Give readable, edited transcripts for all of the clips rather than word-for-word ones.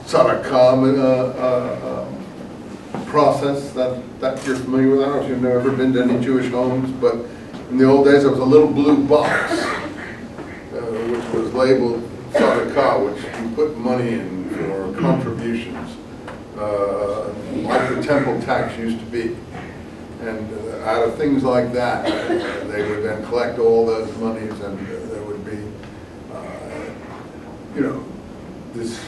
tzedakah process that you're familiar with. I don't know if you've ever been to any Jewish homes, but in the old days there was a little blue box which was labeled tzedakah, which you put money in for contributions, like the temple tax used to be. And out of things like that, they would then collect all those monies, and there would be, this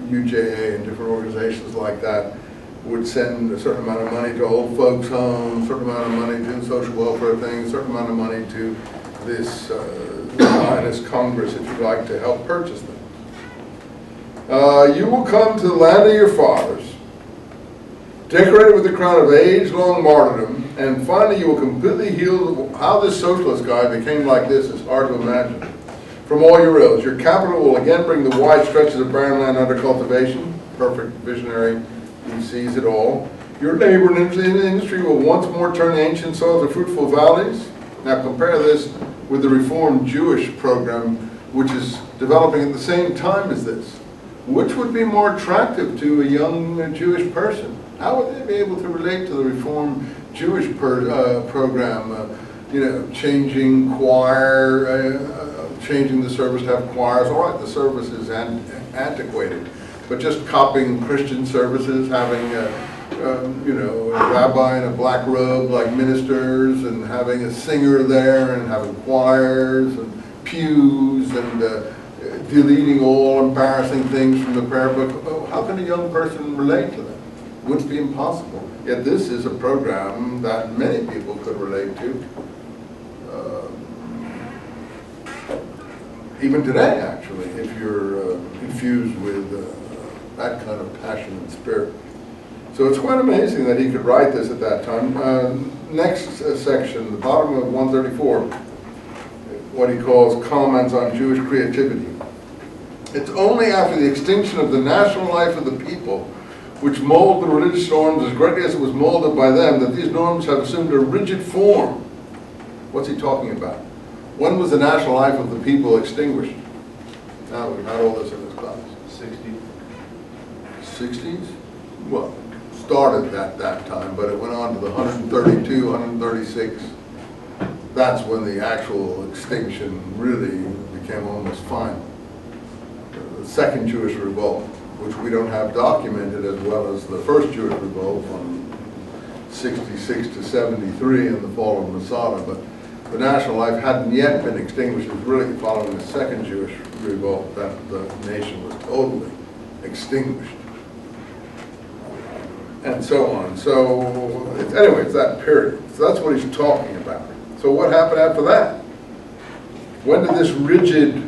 UJA and different organizations like that would send a certain amount of money to old folks' homes, a certain amount of money to social welfare things, a certain amount of money to this Zionist Congress, if you like, to help purchase them. You will come to the land of your fathers, decorated with the crown of age-long martyrdom, and finally you will completely heal. How this socialist guy became like this is hard to imagine. From all your ills, your capital will again bring the wide stretches of barren land under cultivation. Perfect visionary, he sees it all. Your labor and industry will once more turn the ancient soils to fruitful valleys. Now compare this with the Reformed Jewish program, which is developing at the same time as this. Which would be more attractive to a young Jewish person? How would they be able to relate to the Reformed Jewish program? Changing choir, changing the service to have choirs. All right, the service is antiquated, but just copying Christian services, having a rabbi in a black robe like ministers, and having a singer there, and having choirs and pews, and deleting all embarrassing things from the prayer book. Oh, how can a young person relate to that? Would be impossible. Yet this is a program that many people could relate to. Even today, actually, if you're infused with that kind of passion and spirit. So it's quite amazing that he could write this at that time. Next section, the bottom of 134, what he calls comments on Jewish creativity. It's only after the extinction of the national life of the people, which mold the religious norms as greatly as it was molded by them, that these norms have assumed a rigid form. What's he talking about? When was the national life of the people extinguished? Now, we've had all this in this class. 60s. 60s? Well, started at that time, but it went on to the 132, 136. That's when the actual extinction really became almost final. The second Jewish revolt, which we don't have documented as well as the first Jewish revolt from 66 to 73 in the fall of Masada, but the national life hadn't yet been extinguished. It was really following the second Jewish revolt that the nation was totally extinguished. And so on. So, anyway, it's that period. So that's what he's talking about. So what happened after that? When did this rigid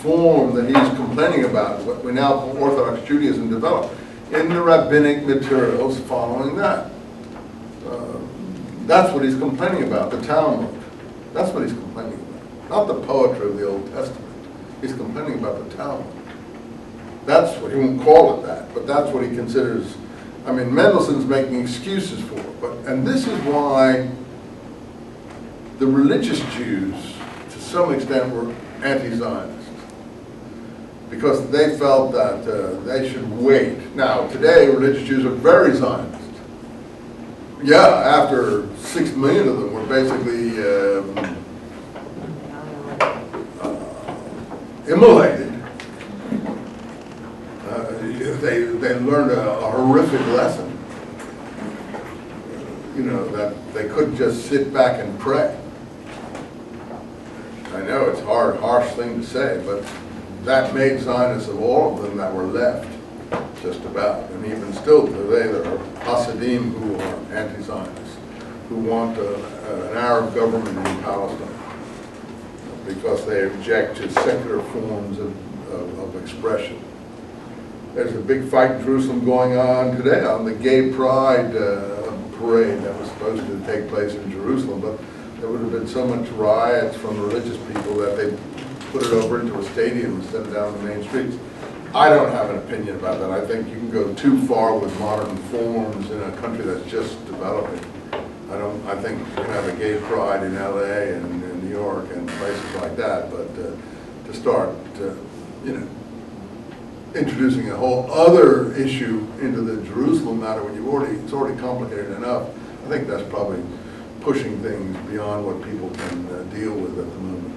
form that he's complaining about, what we now call Orthodox Judaism, develop? In the rabbinic materials following that. That's what he's complaining about, the Talmud. That's what he's complaining about. Not the poetry of the Old Testament. He's complaining about the Talmud. That's what, he won't call it that, but that's what he considers. I mean, Mendelssohn's making excuses for it, and this is why the religious Jews, to some extent, were anti-Zionist, because they felt that they should wait. Now, today, religious Jews are very Zionist. Yeah, after 6 million of them were basically immolated. They learned a horrific lesson. That they couldn't just sit back and pray. I know it's a harsh thing to say, but that made Zionists of all of them that were left, just about. And even still today, there are Hasidim who are anti-Zionists, who want an Arab government in Palestine because they object to secular forms of expression. There's a big fight in Jerusalem going on today on the gay pride parade that was supposed to take place in Jerusalem, but there would have been so much riots from religious people that they put it over into a stadium instead of down the main streets. I don't have an opinion about that. I think you can go too far with modern forms in a country that's just developing. I think you can have a gay pride in LA and in New York and places like that, but to start, introducing a whole other issue into the Jerusalem matter when it's already complicated enough. I think that's probably pushing things beyond what people can deal with at the moment.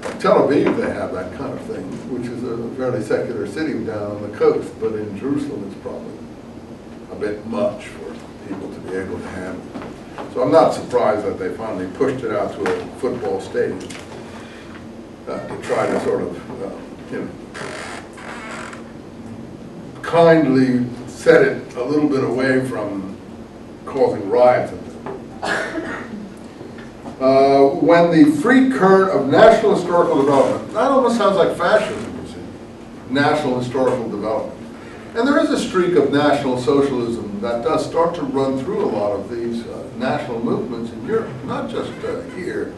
So, Tel Aviv, they have that kind of thing, which is a fairly secular city down on the coast, but in Jerusalem it's probably a bit much for people to be able to handle. So I'm not surprised that they finally pushed it out to a football stadium to try to sort of, kindly set it a little bit away from causing riots. When the free current of national historical development, that almost sounds like fascism, you see, national historical development. And there is a streak of National Socialism that does start to run through a lot of these national movements in Europe, not just here.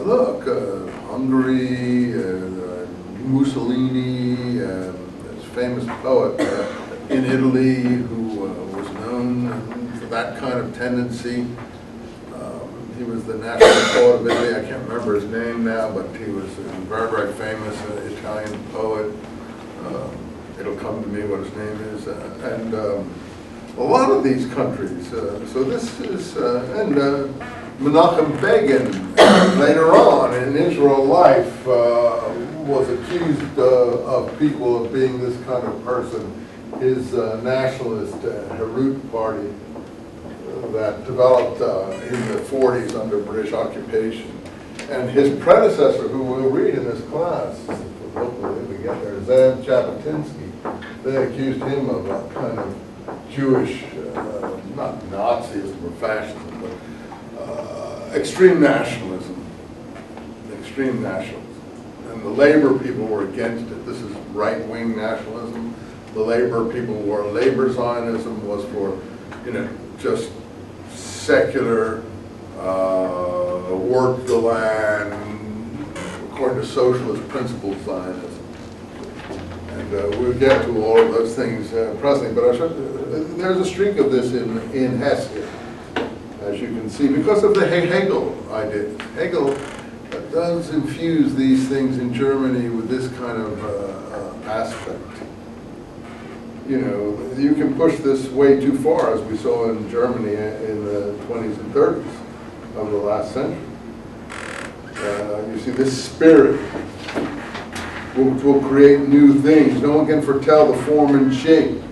Look, Hungary, Mussolini, this famous poet in Italy who was known for that kind of tendency. He was the national poet of Italy. I can't remember his name now, but he was a very, very famous Italian poet. It'll come to me what his name is. And a lot of these countries, so this is, and Menachem Begin, later on in his real life, was accused of people of being this kind of person. His nationalist Herut party that developed in the 40s under British occupation. And his predecessor, who we'll read in this class, hopefully we get there, Zev Jabotinsky, they accused him of a kind of Jewish, not Nazism or fascism, but extreme nationalism. Extreme nationalism. And the labor people were against it. This is right-wing nationalism. The labor people were, labor Zionism was for, just secular, work the land, according to socialist principles Zionism. And we'll get to all of those things presently, but there's a streak of this in Hesse, as you can see, because of the Hegel ideas. Hegel does infuse these things in Germany with this kind of aspect. You can push this way too far, as we saw in Germany in the 20s and 30s of the last century. You see this spirit which will create new things. No one can foretell the form and shape.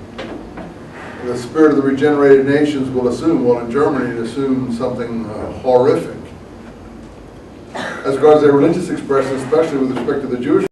The spirit of the regenerated nations will assume, well, in Germany it assumed something horrific. As regards their religious expression, especially with respect to the Jewish